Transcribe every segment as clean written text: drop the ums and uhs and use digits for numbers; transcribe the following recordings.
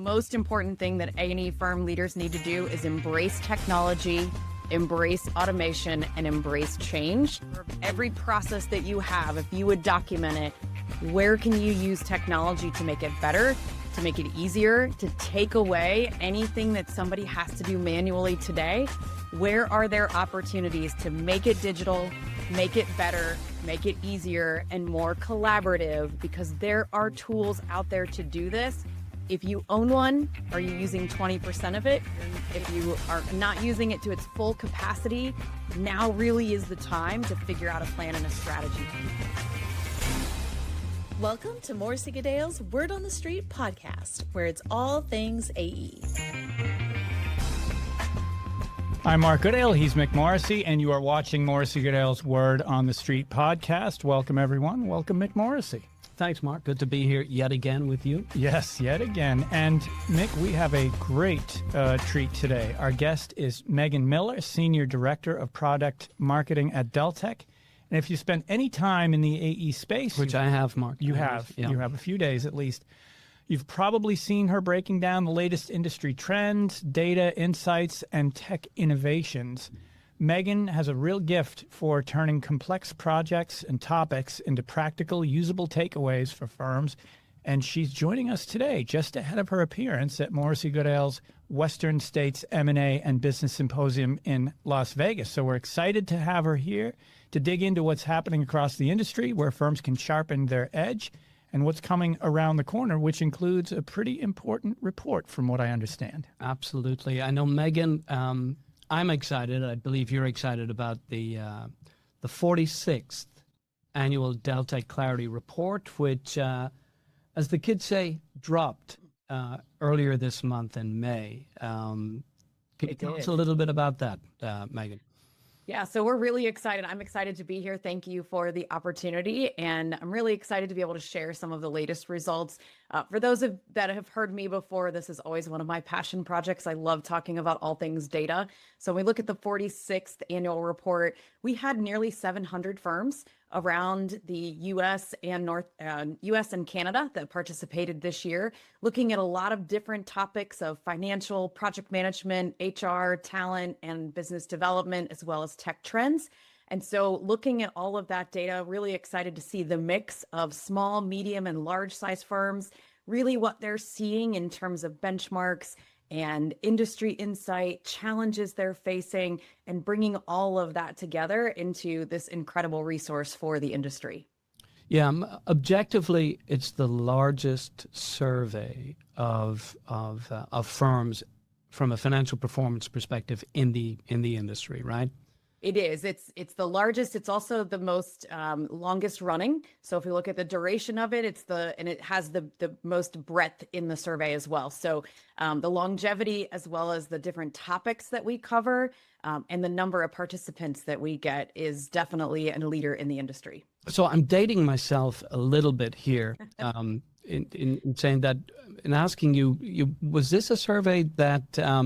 most important thing that A&E firm leaders need to do is embrace technology, embrace automation, and embrace change. Every process that you have, if you would document it, where can you use technology to make it better, to make it easier, to take away anything that somebody has to do manually today? Where are there opportunities to make it digital, make it better, make it easier and more collaborative? Because there are tools out there to do this. If you own one, are you using 20% of it? If you are not using it to its full capacity, now really is the time to figure out a plan and a strategy. Welcome to Morrissey Goodale's Word on the Street podcast, where it's all things AE. I'm Mark Goodale, he's Mick Morrissey, and you are watching Morrissey Goodale's Word on the Street podcast. Welcome, everyone. Welcome, Mick Morrissey. Thanks, Mark. Good to be here yet again with you. Yes, yet again. And Mick, we have a great treat today. Our guest is Megan Miller, Senior Director of Product Marketing at Deltek. And if you spend any time in the AE space, which I have, Mark. You have a few days at least. You've probably seen her breaking down the latest industry trends, data, insights, and tech innovations. Megan has a real gift for turning complex projects and topics into practical, usable takeaways for firms. And she's joining us today just ahead of her appearance at Morrissey Goodale's Western States M&A and Business Symposium in Las Vegas. So we're excited to have her here to dig into what's happening across the industry, where firms can sharpen their edge, and what's coming around the corner, which includes a pretty important report from what I understand. Absolutely. I know, Megan, I'm excited. I believe you're excited about the 46th Annual Deltek Clarity Report, which, as the kids say, dropped earlier this month in May. Can you tell us a little bit about that, Megan? Yeah, so we're really excited. I'm excited to be here. Thank you for the opportunity. And I'm really excited to be able to share some of the latest results. For those that have heard me before, this is always one of my passion projects. I love talking about all things data. So when we look at the 46th annual report, we had nearly 700 firms around the US and Canada that participated this year, looking at a lot of different topics of financial, project management, HR, talent, and business development, as well as tech trends. And so looking at all of that data, really excited to see the mix of small, medium, and large size firms, really what they're seeing in terms of benchmarks and industry insight, challenges they're facing, and bringing all of that together into this incredible resource for the industry. Yeah, objectively, it's the largest survey of firms from a financial performance perspective in the industry, right? It is. It's the largest. It's also the most longest running. So if we look at the duration of it, and it has the most breadth in the survey as well. So the longevity, as well as the different topics that we cover, and the number of participants that we get, is definitely a leader in the industry. So I'm dating myself a little bit here in saying that, in asking you, was this a survey that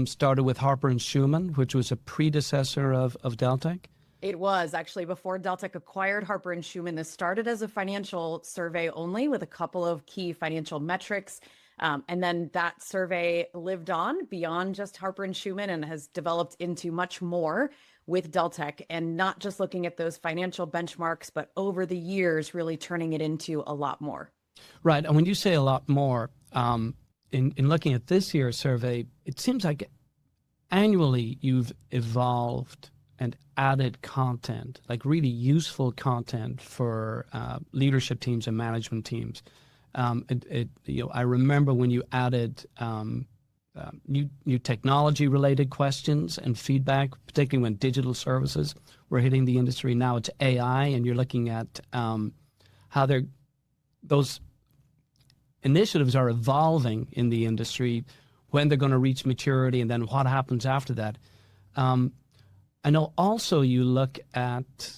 started with Harper & Schumann, which was a predecessor of Deltek? It was actually before Deltek acquired Harper & Schumann. This started as a financial survey only with a couple of key financial metrics. And then that survey lived on beyond just Harper & Schumann and has developed into much more with Deltek, and not just looking at those financial benchmarks, but over the years, really turning it into a lot more. Right. And when you say a lot more, in looking at this year's survey, it seems like annually you've evolved and added content, like really useful content for leadership teams and management teams. I remember when you added new technology-related questions and feedback, particularly when digital services were hitting the industry. Now it's AI, and you're looking at how those initiatives are evolving in the industry, when they're going to reach maturity, and then what happens after that. I know also you look at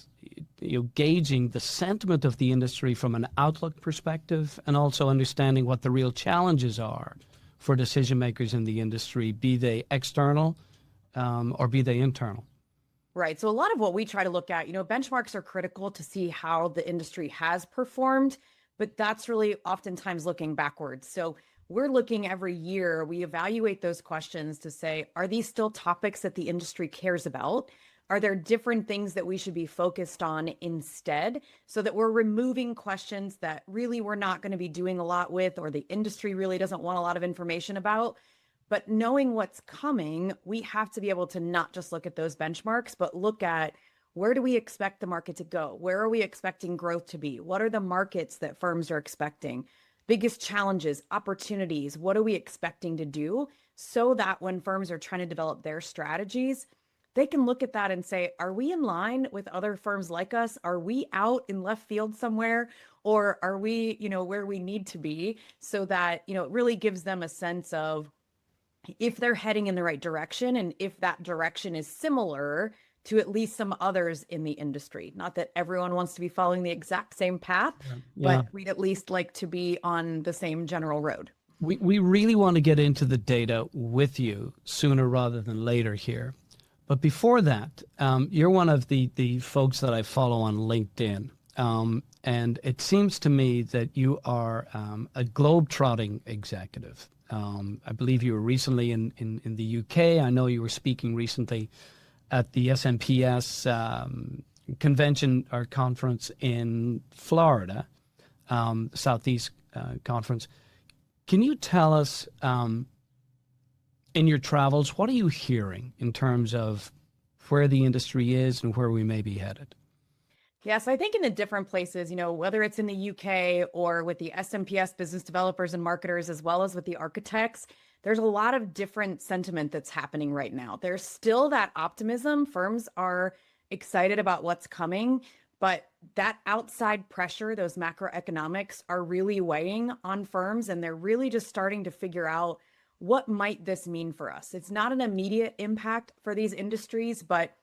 gauging the sentiment of the industry from an outlook perspective, and also understanding what the real challenges are for decision makers in the industry, be they external or be they internal. Right. So a lot of what we try to look at, benchmarks are critical to see how the industry has performed, but that's really oftentimes looking backwards. So we're looking every year, we evaluate those questions to say, are these still topics that the industry cares about? Are there different things that we should be focused on instead, so that we're removing questions that really we're not going to be doing a lot with, or the industry really doesn't want a lot of information about? But knowing what's coming, we have to be able to not just look at those benchmarks, but look at, where do we expect the market to go? Where are we expecting growth to be? What are the markets that firms are expecting? Biggest challenges, opportunities, what are we expecting to do? So that when firms are trying to develop their strategies, they can look at that and say, are we in line with other firms like us? Are we out in left field somewhere? Or are we, where we need to be? So that, it really gives them a sense of if they're heading in the right direction, and if that direction is similar to at least some others in the industry. Not that everyone wants to be following the exact same path, but we'd at least like to be on the same general road. We really want to get into the data with you sooner rather than later here. But before that, you're one of the folks that I follow on LinkedIn. And it seems to me that you are a globe-trotting executive. I believe you were recently in the UK. I know you were speaking recently at the SMPS convention or conference in Florida, Southeast Conference. Can you tell us, in your travels, what are you hearing in terms of where the industry is and where we may be headed? Yes, I think in the different places, whether it's in the UK or with the SMPS business developers and marketers, as well as with the architects, there's a lot of different sentiment that's happening right now. There's still that optimism. Firms are excited about what's coming, but that outside pressure, those macroeconomics, are really weighing on firms, and they're really just starting to figure out, what might this mean for us? It's not an immediate impact for these industries, but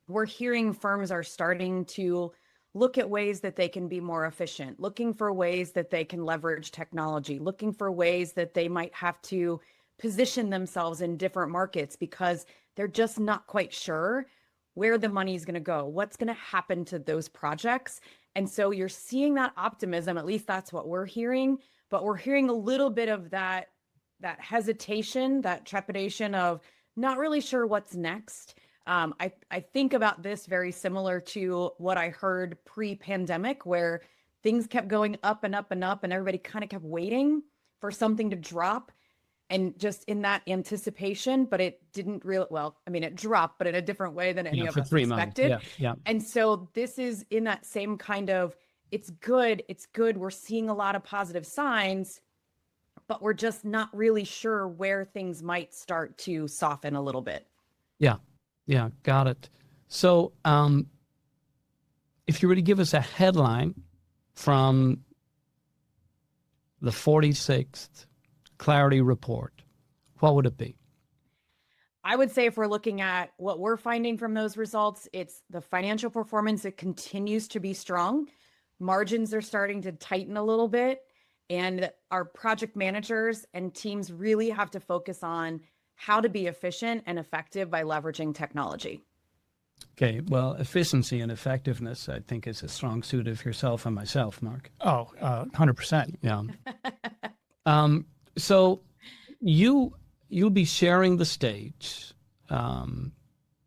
we're hearing firms are starting to look at ways that they can be more efficient, looking for ways that they can leverage technology, looking for ways that they might have to position themselves in different markets because they're just not quite sure where the money is going to go, what's going to happen to those projects. And so you're seeing that optimism, at least that's what we're hearing, but we're hearing a little bit of that hesitation, that trepidation of not really sure what's next. I think about this very similar to what I heard pre-pandemic, where things kept going up and up and up, and everybody kind of kept waiting for something to drop, and just in that anticipation, but it didn't really, it dropped, but in a different way than any of us expected. Yeah. And so this is in that same kind of, it's good. We're seeing a lot of positive signs, but we're just not really sure where things might start to soften a little bit. Yeah, got it. So if you were to give us a headline from the 46th Clarity Report, what would it be? I would say if we're looking at what we're finding from those results, it's the financial performance that continues to be strong. Margins are starting to tighten a little bit, and our project managers and teams really have to focus on how to be efficient and effective by leveraging technology. Okay, well, efficiency and effectiveness, I think, is a strong suit of yourself and myself, Mark. 100%. Yeah. So you'll be sharing the stage in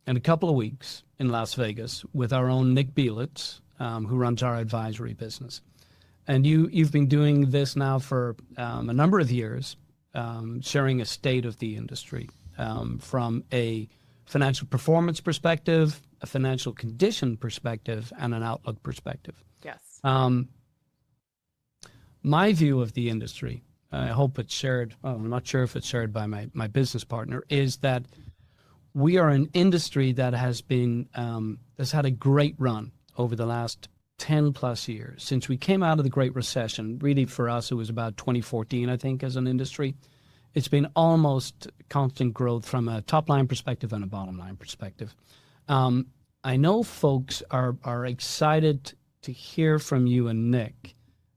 a couple of weeks in Las Vegas with our own Nick Bielitz, who runs our advisory business. And you've been doing this now for a number of years, sharing a state of the industry from a financial performance perspective, a financial condition perspective, and an outlook perspective. Yes. My view of the industry, I hope it's shared, I'm not sure if it's shared by my business partner, is that we are an industry that has had a great run over the last 10 plus years. Since we came out of the Great Recession, really for us, it was about 2014, I think, as an industry. It's been almost constant growth from a top line perspective and a bottom line perspective. I know folks are excited to hear from you and Nick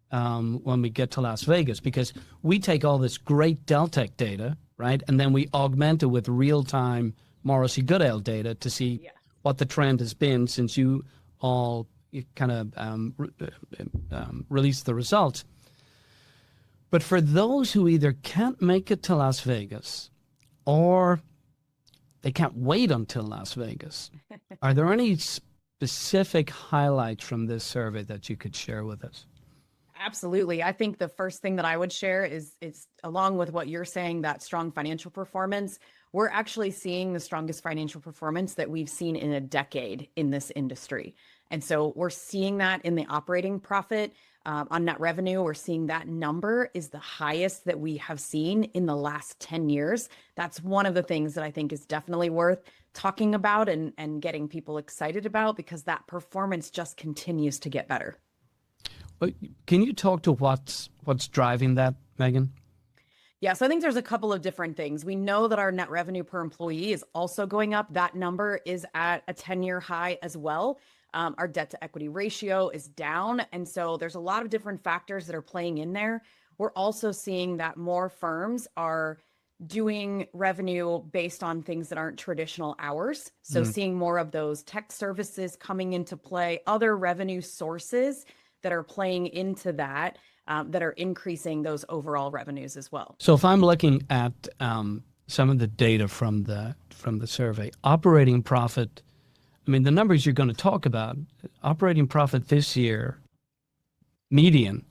when we get to Las Vegas, because we take all this great Deltek data, right? And then we augment it with real-time Morrissey Goodale data to see what the trend has been since you all kind of released the results. But for those who either can't make it to Las Vegas or they can't wait until Las Vegas, are there any specific highlights from this survey that you could share with us? Absolutely. I think the first thing that I would share is along with what you're saying, that strong financial performance, we're actually seeing the strongest financial performance that we've seen in a decade in this industry. And so we're seeing that in the operating profit on net revenue. We're seeing that number is the highest that we have seen in the last 10 years. That's one of the things that I think is definitely worth talking about and getting people excited about, because that performance just continues to get better. Can you talk to what's driving that, Megan? Yeah, so I think there's a couple of different things. We know that our net revenue per employee is also going up. That number is at a 10-year high as well. Our debt to equity ratio is down. And so there's a lot of different factors that are playing in there. We're also seeing that more firms are doing revenue based on things that aren't traditional hours. So seeing more of those tech services coming into play, other revenue sources that are playing into that, that are increasing those overall revenues as well. So if I'm looking at some of the data from the survey, operating profit, I mean, the numbers you're going to talk about, operating profit this year, median,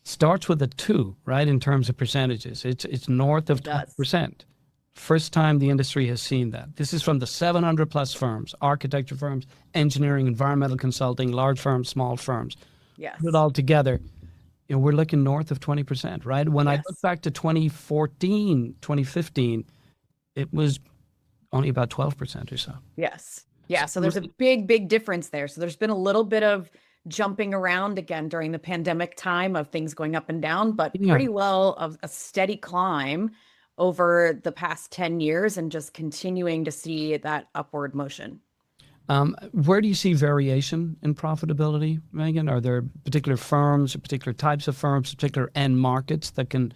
starts with a 2, right, in terms of percentages. It's north of 20%. First time the industry has seen that. This is from the 700 plus firms, architecture firms, engineering, environmental consulting, large firms, small firms. Yes. Put it all together, we're looking north of 20%, right? When I look back to 2014, 2015, it was only about 12% or so. Yes. Yeah. So there's a big difference there. So there's been a little bit of jumping around again during the pandemic time of things going up and down, but pretty well of a steady climb over the past 10 years and just continuing to see that upward motion. Where do you see variation in profitability, Megan? Are there particular firms, or particular types of firms, particular end markets that can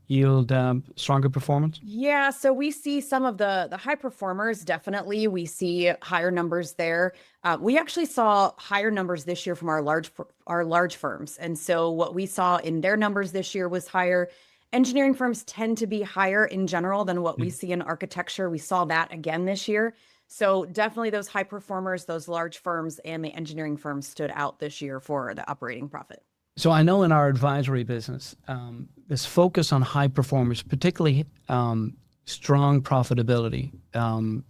yield stronger performance? Yeah, so we see some of the high performers, definitely. We see higher numbers there. We actually saw higher numbers this year from our large firms. And so what we saw in their numbers this year was higher. Engineering firms tend to be higher in general than what we see in architecture. We saw that again this year. So definitely those high performers, those large firms and the engineering firms stood out this year for the operating profit. So I know in our advisory business, this focus on high performers, particularly strong profitability,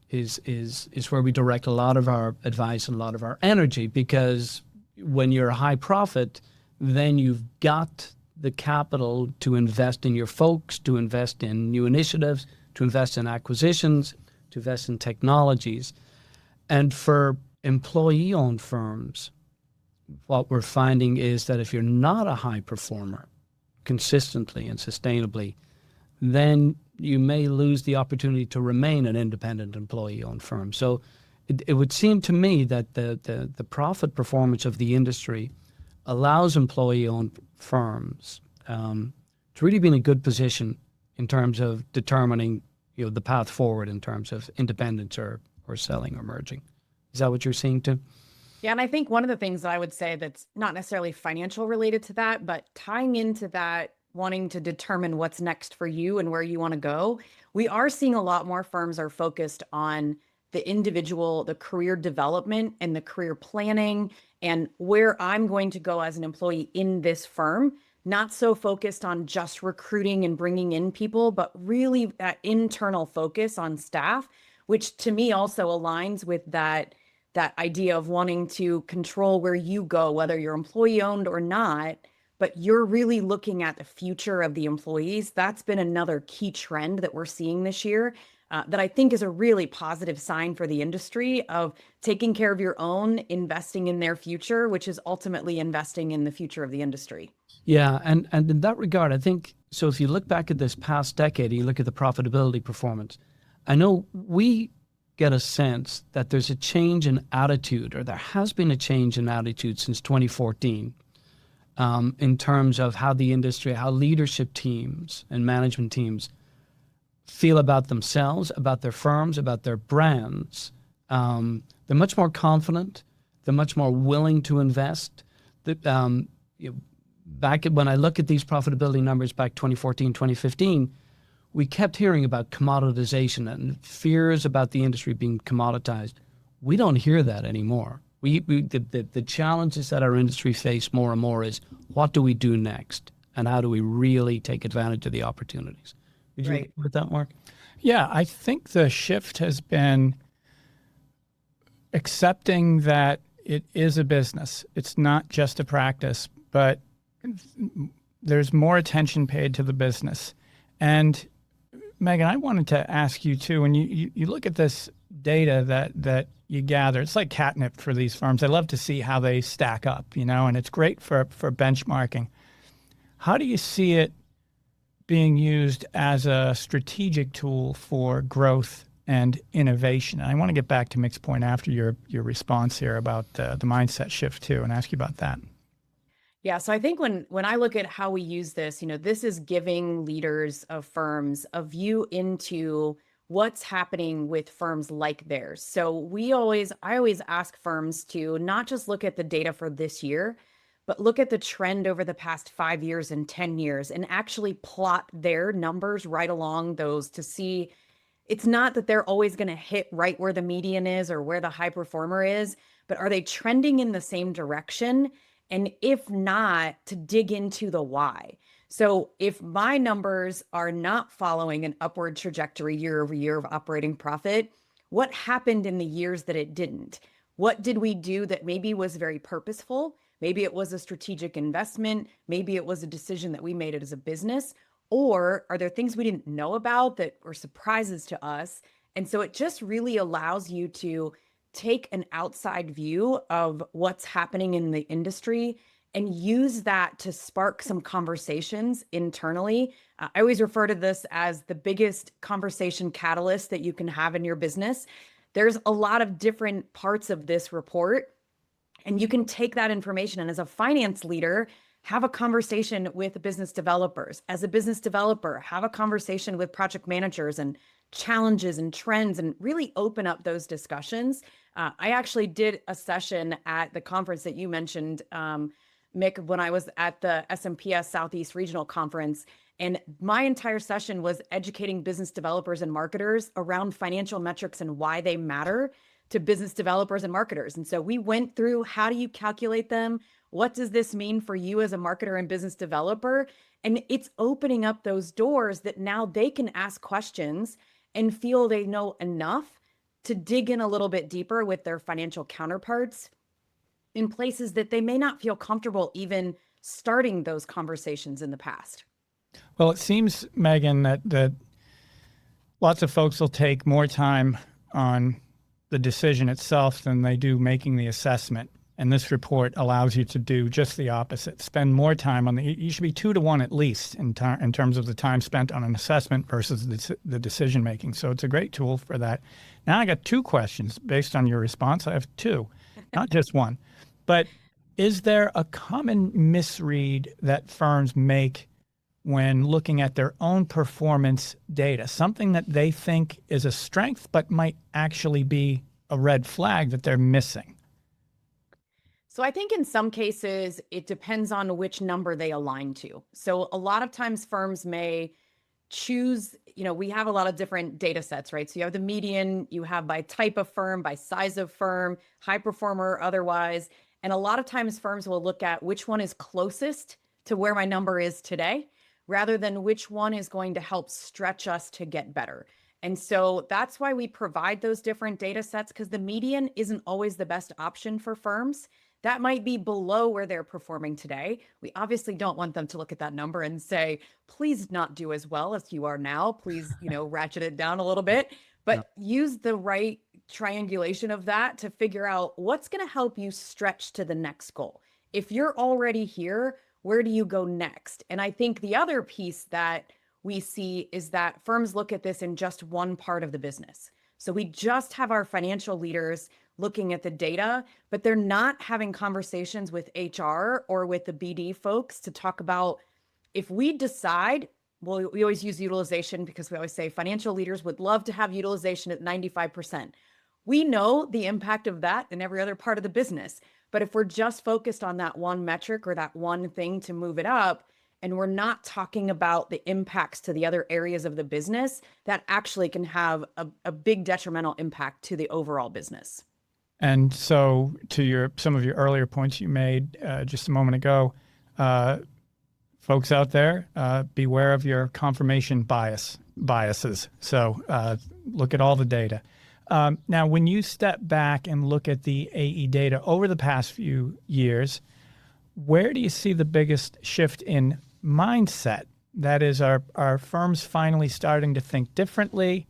is where we direct a lot of our advice and a lot of our energy, because when you're a high profit, then you've got the capital to invest in your folks, to invest in new initiatives, to invest in acquisitions, to invest in technologies. And for employee-owned firms, what we're finding is that if you're not a high performer consistently and sustainably, then you may lose the opportunity to remain an independent employee-owned firm. So it would seem to me that the profit performance of the industry allows employee-owned firms to really be in a good position in terms of determining the path forward in terms of independence or selling or merging. Is that what you're seeing too? Yeah, and I think one of the things that I would say that's not necessarily financial related to that, but tying into that, wanting to determine what's next for you and where you want to go, we are seeing a lot more firms are focused on the individual, the career development and the career planning and where I'm going to go as an employee in this firm. Not so focused on just recruiting and bringing in people, but really that internal focus on staff, which to me also aligns with that idea of wanting to control where you go, whether you're employee owned or not, but you're really looking at the future of the employees. That's been another key trend that we're seeing this year that I think is a really positive sign for the industry of taking care of your own, investing in their future, which is ultimately investing in the future of the industry. Yeah, and in that regard, I think, so if you look back at this past decade, and you look at the profitability performance, I know we get a sense that there's a change in attitude, or there has been a change in attitude since 2014 in terms of how the industry, how leadership teams and management teams feel about themselves, about their firms, about their brands. They're much more confident. They're much more willing to invest. when I look at these profitability numbers back 2014, 2015, we kept hearing about commoditization and fears about the industry being commoditized. We don't hear that anymore. The challenges that our industry face more and more is what do we do next, and how do we really take advantage of the opportunities? Would you agree with that, Mark? Yeah, I think the shift has been accepting that it is a business. It's not just a practice, but there's more attention paid to the business. And Megan, I wanted to ask you too, when you look at this data that you gather, it's like catnip for these firms. I love to see how they stack up, and it's great for benchmarking. How do you see it being used as a strategic tool for growth and innovation? And I want to get back to Mick's point after your response here about the mindset shift too, and ask you about that. Yeah, so I think when I look at how we use this, this is giving leaders of firms a view into what's happening with firms like theirs. So I always ask firms to not just look at the data for this year, but look at the trend over the past 5 years and 10 years and actually plot their numbers right along those to see it's not that they're always going to hit right where the median is or where the high performer is, but are they trending in the same direction? And if not, to dig into the why. So if my numbers are not following an upward trajectory year over year of operating profit, what happened in the years that it didn't? What did we do that maybe was very purposeful? Maybe it was a strategic investment. Maybe it was a decision that we made it as a business. Or are there things we didn't know about that were surprises to us? And so it just really allows you to take an outside view of what's happening in the industry and use that to spark some conversations internally. I always refer to this as the biggest conversation catalyst that you can have in your business. There's a lot of different parts of this report, and you can take that information and as a finance leader, have a conversation with business developers. As a business developer, have a conversation with project managers and challenges and trends and really open up those discussions. I actually did a session at the conference that you mentioned, Mick, when I was at the SMPS Southeast Regional Conference. And my entire session was educating business developers and marketers around financial metrics and why they matter to business developers and marketers. And so we went through, how do you calculate them? What does this mean for you as a marketer and business developer? And it's opening up those doors that now they can ask questions and feel they know enough to dig in a little bit deeper with their financial counterparts in places that they may not feel comfortable even starting those conversations in the past. Well, it seems, Megan, that lots of folks will take more time on the decision itself than they do making the assessment. And this report allows you to do just the opposite. Spend more time on you should be 2 to 1 at least in terms of the time spent on an assessment versus the decision making. So it's a great tool for that. Now I got 2 questions based on your response. I have 2, not just 1. But is there a common misread that firms make when looking at their own performance data, something that they think is a strength but might actually be a red flag that they're missing? So I think in some cases, it depends on which number they align to. So a lot of times firms may choose, we have a lot of different data sets, right? So you have the median, you have by type of firm, by size of firm, high performer, otherwise. And a lot of times firms will look at which one is closest to where my number is today, rather than which one is going to help stretch us to get better. And so that's why we provide those different data sets, because the median isn't always the best option for firms. That might be below where they're performing today. We obviously don't want them to look at that number and say, please not do as well as you are now. Please, ratchet it down a little bit, but use the right triangulation of that to figure out what's going to help you stretch to the next goal. If you're already here, where do you go next? And I think the other piece that we see is that firms look at this in just one part of the business. So we just have our financial leaders looking at the data, but they're not having conversations with HR or with the BD folks to talk about, if we decide, well, we always use utilization because we always say financial leaders would love to have utilization at 95%. We know the impact of that in every other part of the business, But if we're just focused on that one metric or that one thing to move it up, and we're not talking about the impacts to the other areas of the business, that actually can have a big detrimental impact to the overall business. And so, to some of your earlier points you made just a moment ago, folks out there, beware of your confirmation biases. So look at all the data. Now, when you step back and look at the AE data over the past few years, where do you see the biggest shift in mindset? That is, are firms finally starting to think differently?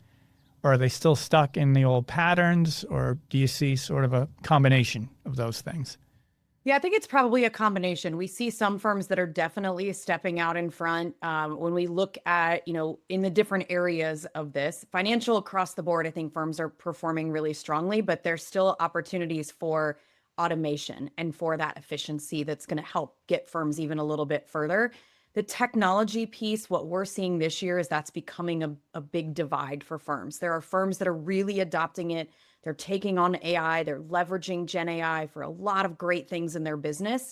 Or are they still stuck in the old patterns? Or do you see sort of a combination of those things? Yeah, I think it's probably a combination. We see some firms that are definitely stepping out in front. When we look at, in the different areas of this, financial across the board, I think firms are performing really strongly, but there's still opportunities for automation and for that efficiency that's going to help get firms even a little bit further. The technology piece, what we're seeing this year is that's becoming a big divide for firms. There are firms that are really adopting it. They're taking on AI. They're leveraging Gen AI for a lot of great things in their business.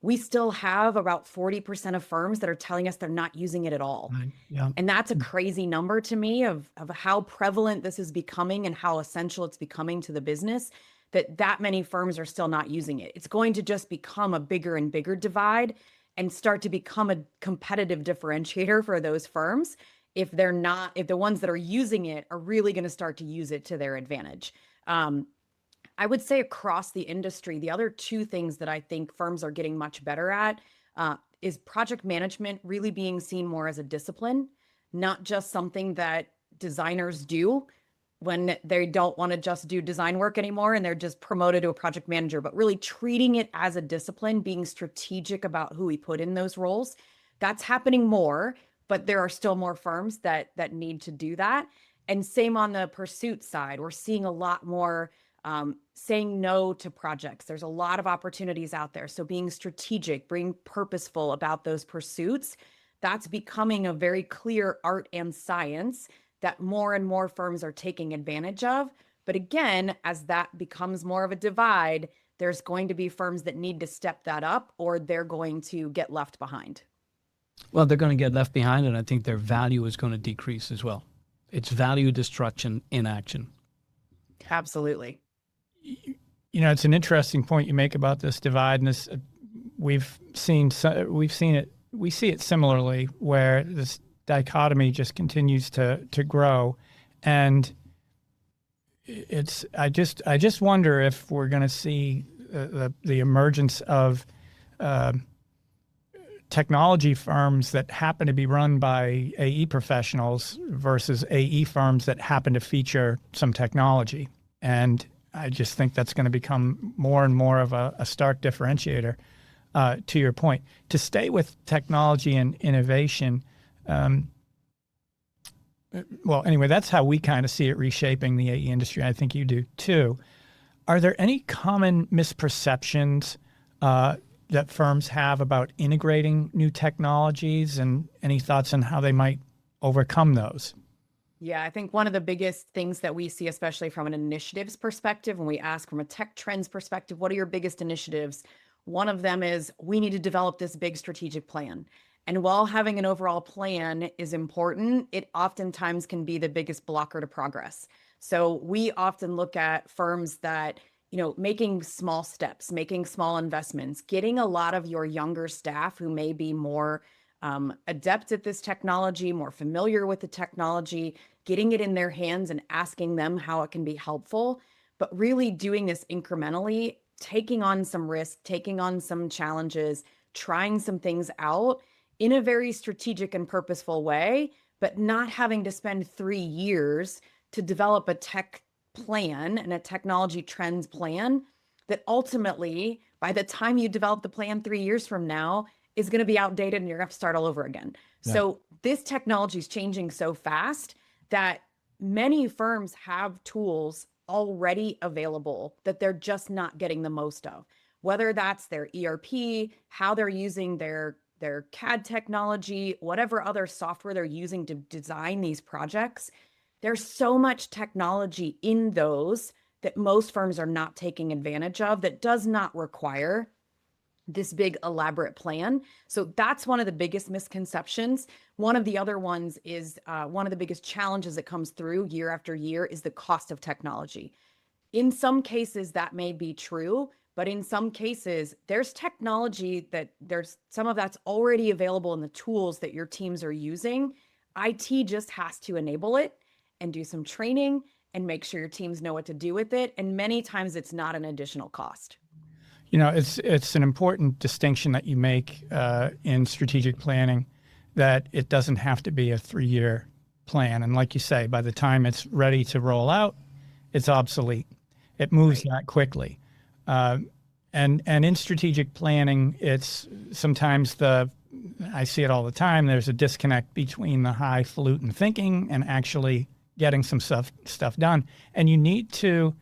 We still have about 40% of firms that are telling us they're not using it at all. Right. Yeah. And that's a crazy number to me of how prevalent this is becoming and how essential it's becoming to the business, that many firms are still not using it. It's going to just become a bigger and bigger divide and start to become a competitive differentiator for those firms if the ones that are using it are really going to start to use it to their advantage. I would say across the industry, the other two things that I think firms are getting much better at is project management really being seen more as a discipline, not just something that designers do when they don't want to just do design work anymore and they're just promoted to a project manager, but really treating it as a discipline, being strategic about who we put in those roles. That's happening more, but there are still more firms that need to do that. And same on the pursuit side, we're seeing a lot more saying no to projects. There's a lot of opportunities out there. So being strategic, being purposeful about those pursuits, that's becoming a very clear art and science that more and more firms are taking advantage of. But again, as that becomes more of a divide, there's going to be firms that need to step that up or they're going to get left behind. Well, they're going to get left behind, and I think their value is going to decrease as well. It's value destruction in action. Absolutely. It's an interesting point you make about this divide, and this we see it similarly, where this dichotomy just continues to grow, and I just wonder if we're going to see the emergence of technology firms that happen to be run by AE professionals versus AE firms that happen to feature some technology. And I just think that's going to become more and more of a stark differentiator, to your point. To stay with technology and innovation, well, anyway, that's how we kind of see it reshaping the AE industry. I think you do too. Are there any common misperceptions that firms have about integrating new technologies, and any thoughts on how they might overcome those? Yeah, I think one of the biggest things that we see, especially from an initiatives perspective, when we ask from a tech trends perspective, what are your biggest initiatives? One of them is we need to develop this big strategic plan. And while having an overall plan is important, it oftentimes can be the biggest blocker to progress. So we often look at firms that, making small steps, making small investments, getting a lot of your younger staff who may be more adept at this technology, more familiar with the technology, getting it in their hands and asking them how it can be helpful, but really doing this incrementally, taking on some risk, taking on some challenges, trying some things out in a very strategic and purposeful way, but not having to spend 3 years to develop a tech plan and a technology trends plan that ultimately, by the time you develop the plan 3 years from now, is going to be outdated and you're going to have to start all over again. Yeah. So this technology is changing so fast that many firms have tools already available that they're just not getting the most of, whether that's their ERP, how they're using their CAD technology, whatever other software they're using to design these projects. There's so much technology in those that most firms are not taking advantage of, that does not require this big elaborate plan. So that's one of the biggest misconceptions. One of the other ones is one of the biggest challenges that comes through year after year is the cost of technology. In some cases, that may be true, but in some cases, there's technology that there's some of that's already available in the tools that your teams are using. IT just has to enable it and do some training and make sure your teams know what to do with it. And many times it's not an additional cost. You know, it's an important distinction that you make in strategic planning, that it doesn't have to be a 3-year plan. And like you say, by the time it's ready to roll out, it's obsolete. It moves that quickly. And in strategic planning, it's sometimes I see it all the time, there's a disconnect between the highfalutin thinking and actually getting some stuff done. And you need to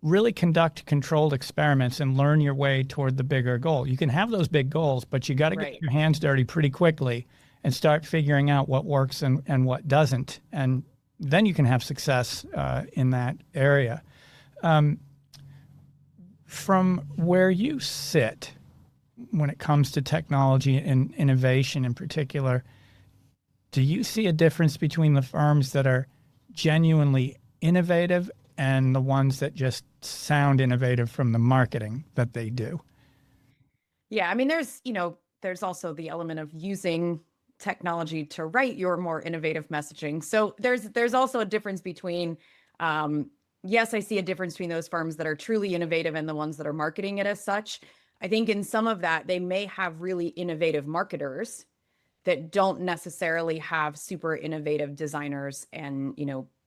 really conduct controlled experiments and learn your way toward the bigger goal. You can have those big goals, but you got to get your hands dirty pretty quickly and start figuring out what works and what doesn't. And then you can have success in that area. From where you sit, when it comes to technology and innovation in particular, do you see a difference between the firms that are genuinely innovative and the ones that just sound innovative from the marketing that they do? Yeah, I mean, there's also the element of using technology to write your more innovative messaging. So there's also a difference between, yes, I see a difference between those firms that are truly innovative and the ones that are marketing it as such. I think in some of that, they may have really innovative marketers that don't necessarily have super innovative designers and,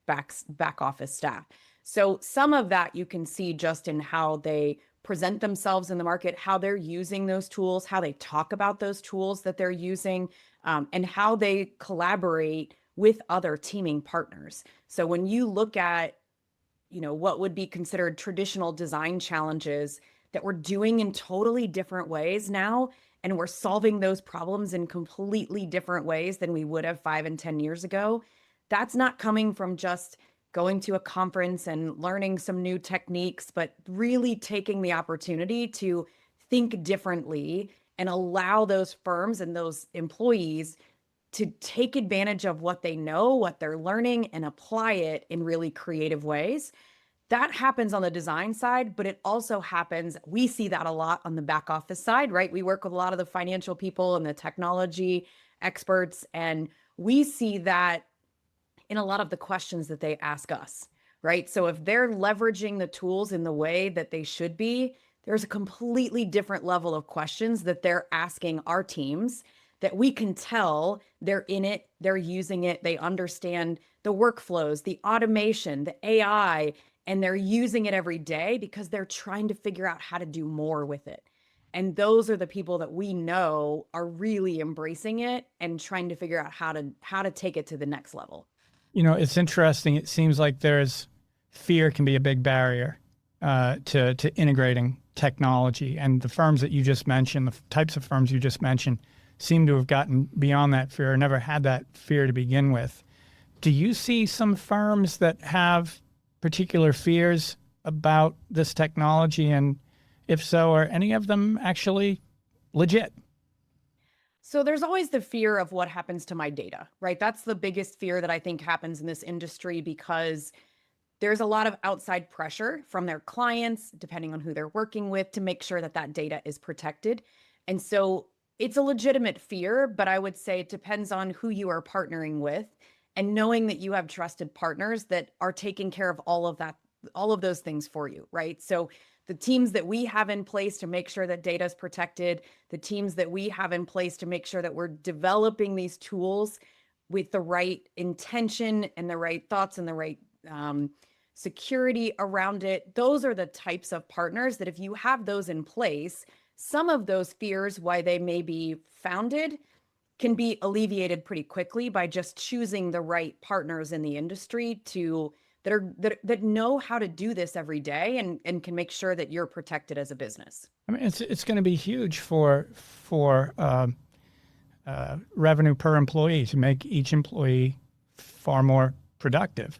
back office staff. So some of that you can see just in how they present themselves in the market, how they're using those tools, how they talk about those tools that they're using, and how they collaborate with other teaming partners. So when you look at, what would be considered traditional design challenges that we're doing in totally different ways now, and we're solving those problems in completely different ways than we would have 5 and 10 years ago, that's not coming from just going to a conference and learning some new techniques, but really taking the opportunity to think differently and allow those firms and those employees to take advantage of what they know, what they're learning, and apply it in really creative ways. That happens on the design side, but it also happens, we see that a lot on the back office side, right? We work with a lot of the financial people and the technology experts, and we see that in a lot of the questions that they ask us, right? So if they're leveraging the tools in the way that they should be, there's a completely different level of questions that they're asking our teams that we can tell they're in it, they're using it, they understand the workflows, the automation, the AI, and they're using it every day because they're trying to figure out how to do more with it. And those are the people that we know are really embracing it and trying to figure out how to take it to the next level. It's interesting. It seems like fear can be a big barrier to integrating technology. And the firms that you just mentioned, the types of firms you just mentioned, seem to have gotten beyond that fear, never had that fear to begin with. Do you see some firms that have particular fears about this technology? And if so, are any of them actually legit? So there's always the fear of what happens to my data, right? That's the biggest fear that I think happens in this industry because there's a lot of outside pressure from their clients, depending on who they're working with, to make sure that that data is protected. And so it's a legitimate fear, but I would say it depends on who you are partnering with and knowing that you have trusted partners that are taking care of all of that, all of those things for you, right? So the teams that we have in place to make sure that data is protected, the teams that we have in place to make sure that we're developing these tools with the right intention and the right thoughts and the right security around it. Those are the types of partners that if you have those in place, some of those fears, why they may be founded, can be alleviated pretty quickly by just choosing the right partners in the industry that know how to do this every day and can make sure that you're protected as a business. I mean, it's going to be huge for revenue per employee to make each employee far more productive.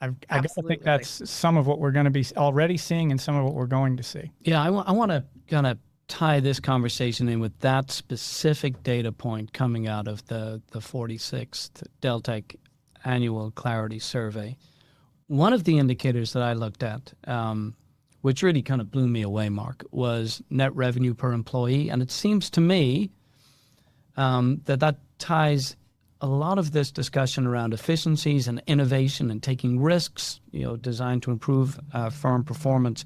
I got to think Absolutely. that's some of what we're going to be already seeing and some of what we're going to see. Yeah, I want to kind of tie this conversation in with that specific data point coming out of the 46th Deltek Annual Clarity Survey. One of the indicators that I looked at, which really kind of blew me away, Mark, was net revenue per employee. And it seems to me that ties a lot of this discussion around efficiencies and innovation and taking risks, designed to improve firm performance.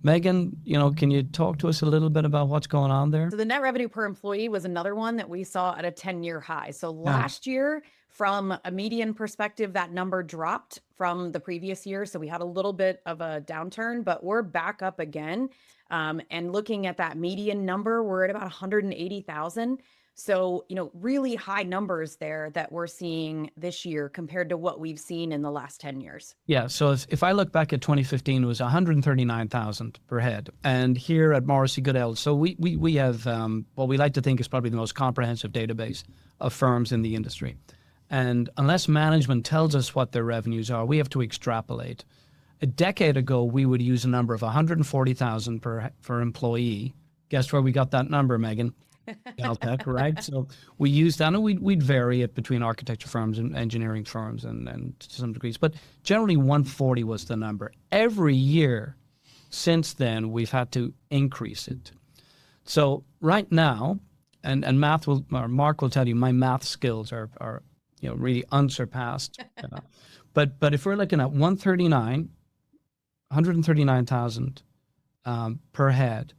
Megan, can you talk to us a little bit about what's going on there? So the net revenue per employee was another one that we saw at a 10-year high. So last year, from a median perspective, that number dropped from the previous year. So we had a little bit of a downturn, but we're back up again. And looking at that median number, we're at about 180,000. So, really high numbers there that we're seeing this year compared to what we've seen in the last 10 years. Yeah. So if I look back at 2015, it was 139,000 per head. And here at Morrissey Goodell, so we have what we like to think is probably the most comprehensive database of firms in the industry. And unless management tells us what their revenues are, we have to extrapolate. A decade ago, we would use a number of 140,000 per employee. Guess where we got that number, Megan? Deltek, right? So we used that, and we'd vary it between architecture firms and engineering firms and to some degrees. But generally, 140 was the number. Every year since then, we've had to increase it. So right now, and Mark will tell you, my math skills are really unsurpassed. But if we're looking at 139,000 per head,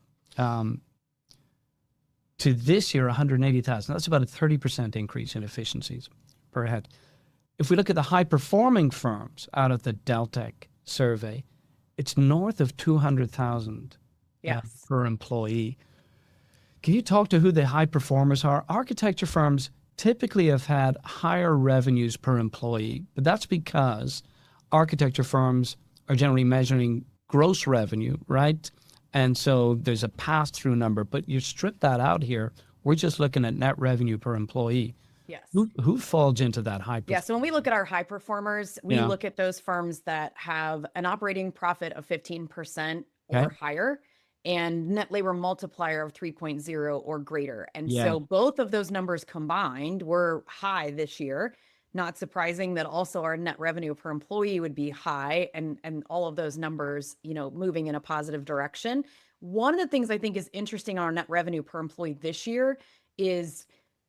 to this year, 180,000. That's about a 30% increase in efficiencies per head. If we look at the high-performing firms out of the Deltek survey, it's north of 200,000 per employee. Can you talk to who the high performers are? Architecture firms typically have had higher revenues per employee, but that's because architecture firms are generally measuring gross revenue, right? And so there's a pass-through number, but you strip that out here, we're just looking at net revenue per employee. Yes. Who falls into that high? Yeah. So when we look at our high performers, we look at those firms that have an operating profit of 15% or higher and net labor multiplier of 3.0 or greater. And so both of those numbers combined were high this year. Not surprising that also our net revenue per employee would be high and all of those numbers, moving in a positive direction. One of the things I think is interesting on our net revenue per employee this year is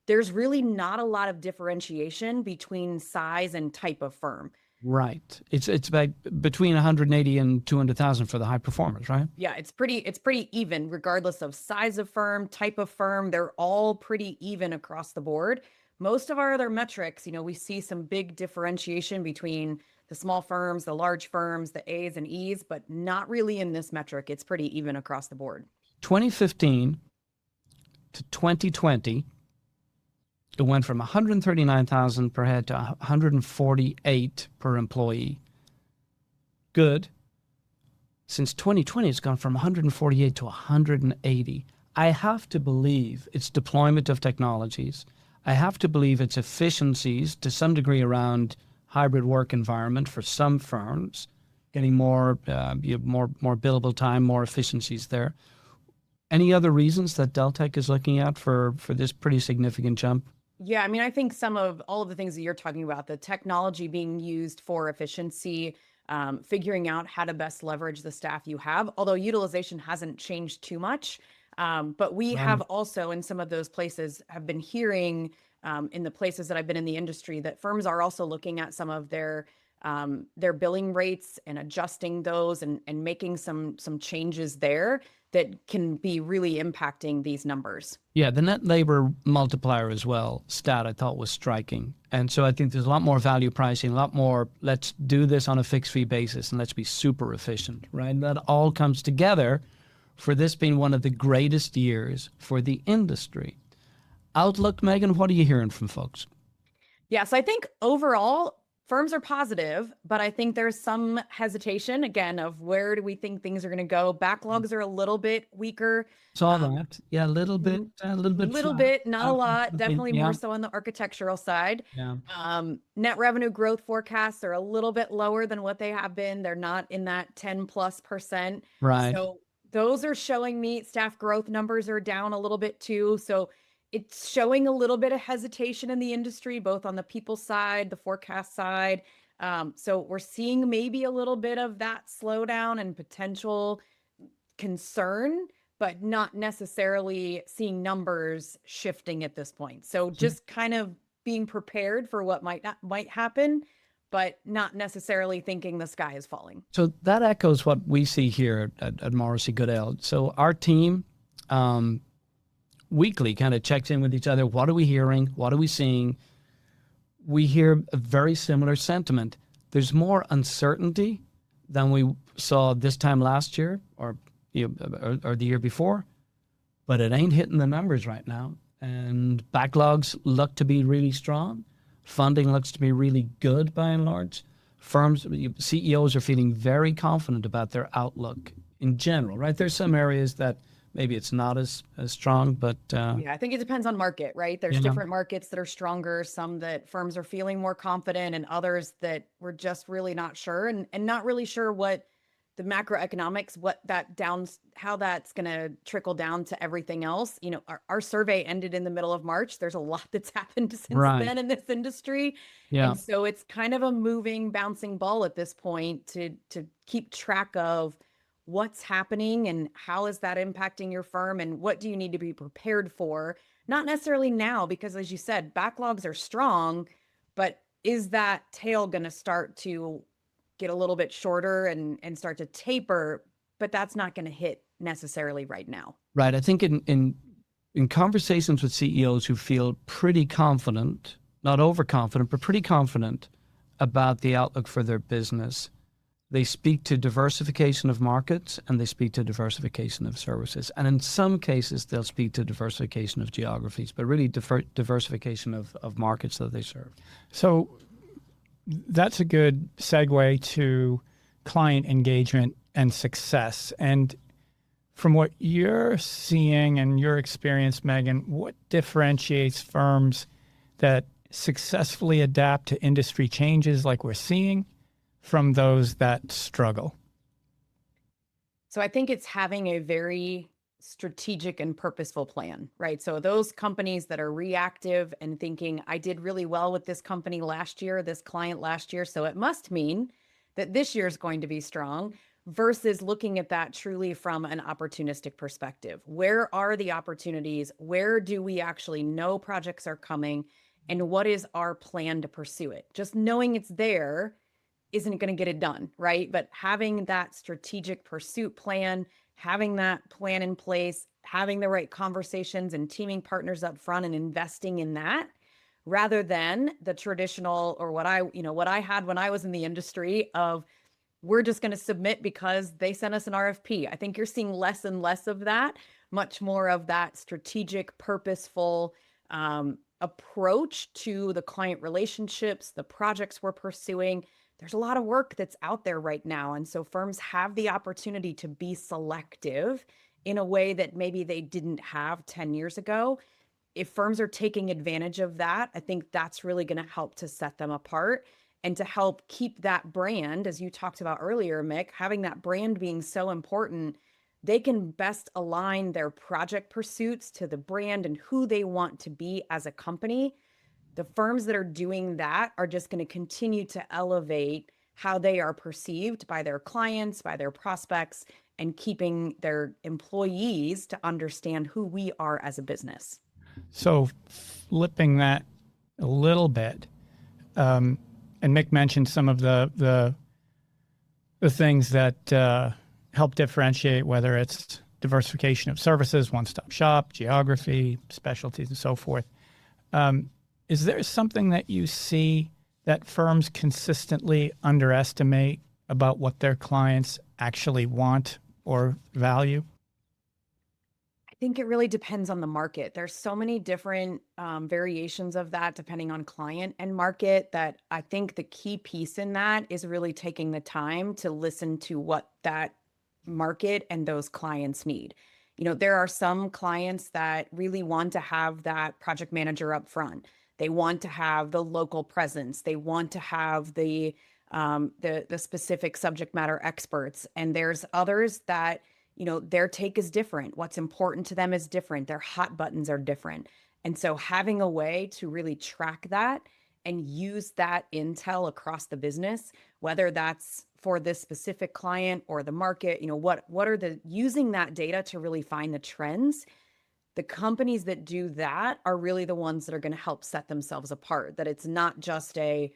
there's really not a lot of differentiation between size and type of firm. Right. It's about between 180 and 200,000 for the high performers, right? Yeah, it's pretty even regardless of size of firm, type of firm. They're all pretty even across the board. Most of our other metrics, we see some big differentiation between the small firms, the large firms, the A's and E's, but not really in this metric. It's pretty even across the board. 2015 to 2020, it went from 139,000 per head to 148 per employee. Good. Since 2020, it's gone from 148 to 180. I have to believe it's deployment of technologies. I have to believe it's efficiencies to some degree around hybrid work environment for some firms, getting more billable time, more efficiencies there. Any other reasons that Deltek is looking at for this pretty significant jump? Yeah, I think some of all of the things that you're talking about, the technology being used for efficiency, figuring out how to best leverage the staff you have, although utilization hasn't changed too much. But we have also in some of those places have been hearing in the places that I've been in the industry that firms are also looking at some of their billing rates and adjusting those and making some changes there that can be really impacting these numbers. Yeah, the net labor multiplier as well stat I thought was striking. And so I think there's a lot more value pricing, a lot more let's do this on a fixed fee basis and let's be super efficient, right? And that all comes together for this being one of the greatest years for the industry. Outlook, Megan, what are you hearing from folks? Yeah, so I think overall, firms are positive, but I think there's some hesitation again of where do we think things are going to go. Backlogs are a little bit weaker. Saw Um, that. Yeah, a little bit, little flat. bit, not a lot, definitely Yeah, more so on the architectural side. yeah. Net revenue growth forecasts are a little bit lower than what they have been. They're not in that 10+%. Right. So those are showing me staff growth numbers are down a little bit too. So it's showing a little bit of hesitation in the industry, both on the people side, the forecast side. So we're seeing maybe a little bit of that slowdown and potential concern, but not necessarily seeing numbers shifting at this point. So just kind of being prepared for what might happen, but not necessarily thinking the sky is falling. So that echoes what we see here at Morrissey Goodale. So our team weekly kind of checks in with each other. What are we hearing? What are we seeing? We hear a very similar sentiment. There's more uncertainty than we saw this time last year or the year before, but it ain't hitting the numbers right now. And backlogs look to be really strong. Funding looks to be really good by and large. Firms, CEOs are feeling very confident about their outlook in general, right? There's some areas that maybe it's not as strong, but yeah, I think it depends on market, right? There's Yeah. different markets that are stronger, some that firms are feeling more confident, and others that we're just really not sure and not really sure what the macroeconomics, how that's going to trickle down to everything else. You know, our survey ended in the middle of March. There's a lot that's happened since Right. then in this industry. Yeah. And so it's kind of a moving, bouncing ball at this point to keep track of what's happening and how is that impacting your firm and what do you need to be prepared for? Not necessarily now, because as you said, backlogs are strong, but is that tail going to start to get a little bit shorter and start to taper? But that's not going to hit necessarily right now. Right. I think in conversations with CEOs who feel pretty confident, not overconfident, but pretty confident about the outlook for their business, they speak to diversification of markets and they speak to diversification of services. And in some cases, they'll speak to diversification of geographies, but really diversification of markets that they serve. So that's a good segue to client engagement and success. And from what you're seeing and your experience, Megan, what differentiates firms that successfully adapt to industry changes like we're seeing from those that struggle? So I think it's having a very strategic and purposeful plan, right? So those companies that are reactive and thinking, I did really well with this company last year, this client last year, so it must mean that this year is going to be strong, versus looking at that truly from an opportunistic perspective. Where are the opportunities? Where do we actually know projects are coming? And what is our plan to pursue it? Just knowing it's there isn't going to get it done, right? But having that strategic pursuit plan, having that plan in place, having the right conversations and teaming partners up front and investing in that, rather than the traditional or what I had when I was in the industry of we're just going to submit because they sent us an RFP. I think you're seeing less and less of that, much more of that strategic, purposeful approach to the client relationships, the projects we're pursuing. There's a lot of work that's out there right now. And so firms have the opportunity to be selective in a way that maybe they didn't have 10 years ago. If firms are taking advantage of that, I think that's really going to help to set them apart and to help keep that brand, as you talked about earlier, Mick, having that brand being so important, they can best align their project pursuits to the brand and who they want to be as a company. The firms that are doing that are just going to continue to elevate how they are perceived by their clients, by their prospects, and keeping their employees to understand who we are as a business. So flipping that a little bit, and Mick mentioned some of the things that help differentiate, whether it's diversification of services, one-stop shop, geography, specialties, and so forth. Is there something that you see that firms consistently underestimate about what their clients actually want or value? I think it really depends on the market. There's so many different variations of that depending on client and market, that I think the key piece in that is really taking the time to listen to what that market and those clients need. There are some clients that really want to have that project manager up front. They want to have the local presence. They want to have the specific subject matter experts. And there's others that their take is different. What's important to them is different. Their hot buttons are different. And so having a way to really track that and use that intel across the business, whether that's for this specific client or the market, what are using that data to really find the trends. The companies that do that are really the ones that are going to help set themselves apart, that it's not just a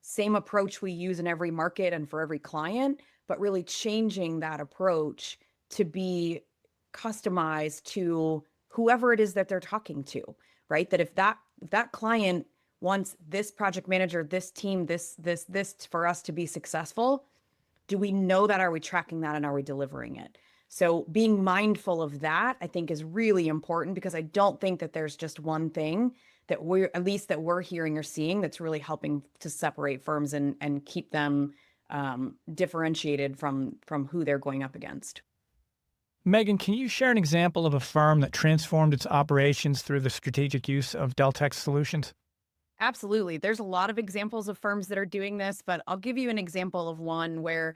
same approach we use in every market and for every client, but really changing that approach to be customized to whoever it is that they're talking to, right? That if that client wants this project manager, this team, this for us to be successful, do we know that? Are we tracking that? And are we delivering it? So being mindful of that, I think, is really important, because I don't think that there's just one thing that we're hearing or seeing that's really helping to separate firms and keep them differentiated from who they're going up against. Megan, can you share an example of a firm that transformed its operations through the strategic use of Deltek's solutions? Absolutely. There's a lot of examples of firms that are doing this, but I'll give you an example of one where,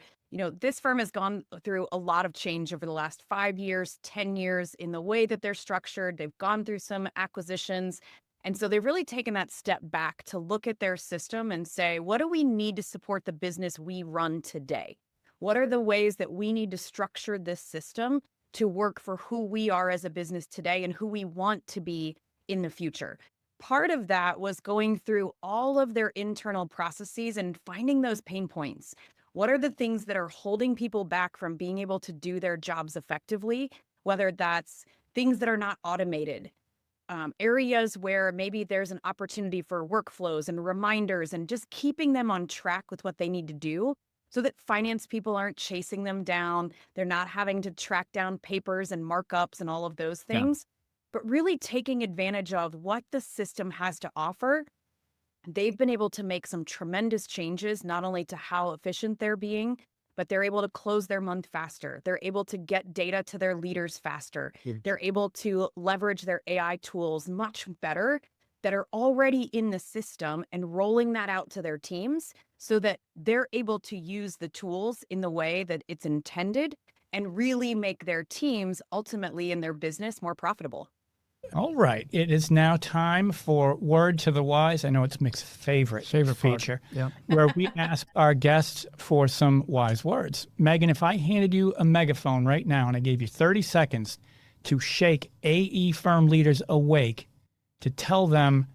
this firm has gone through a lot of change over the last 5 years, 10 years in the way that they're structured. They've gone through some acquisitions. And so they've really taken that step back to look at their system and say, what do we need to support the business we run today? What are the ways that we need to structure this system to work for who we are as a business today and who we want to be in the future? Part of that was going through all of their internal processes and finding those pain points. What are the things that are holding people back from being able to do their jobs effectively, whether that's things that are not automated, areas where maybe there's an opportunity for workflows and reminders, and just keeping them on track with what they need to do so that finance people aren't chasing them down. They're not having to track down papers and markups and all of those things, but really taking advantage of what the system has to offer. They've been able to make some tremendous changes, not only to how efficient they're being, but they're able to close their month faster. They're able to get data to their leaders faster. They're able to leverage their AI tools much better that are already in the system and rolling that out to their teams so that they're able to use the tools in the way that it's intended and really make their teams ultimately in their business more profitable. All right. It is now time for Word to the Wise. I know it's Mick's favorite feature, where we ask our guests for some wise words. Megan, if I handed you a megaphone right now and I gave you 30 seconds to shake AE firm leaders awake to tell them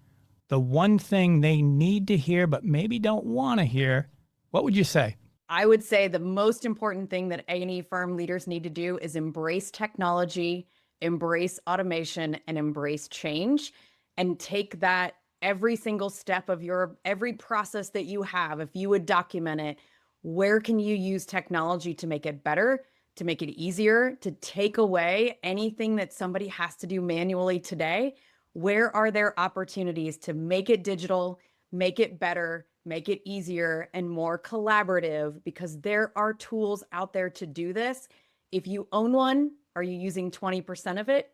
the one thing they need to hear but maybe don't want to hear, what would you say? I would say the most important thing that A&E firm leaders need to do is embrace technology, embrace automation, and embrace change, and take that every single step of every process that you have. If you would document it, where can you use technology to make it better, to make it easier, to take away anything that somebody has to do manually today? Where are there opportunities to make it digital, make it better, make it easier and more collaborative? Because there are tools out there to do this. If you own one, are you using 20% of it?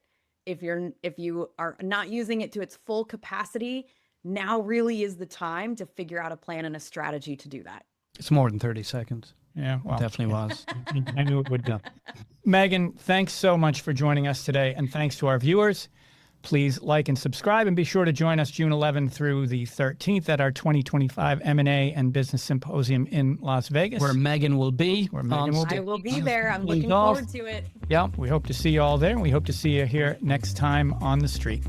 If you are not using it to its full capacity, now really is the time to figure out a plan and a strategy to do that. It's more than 30 seconds. Yeah, well, it definitely was. I knew it would go. Megan, thanks so much for joining us today, and thanks to our viewers. Please like and subscribe, and be sure to join us June 11th through the 13th at our 2025 M&A and Business Symposium in Las Vegas. Where Megan will be. I will be there. I'm looking forward to it. Yeah, we hope to see you all there, and we hope to see you here next time on the street.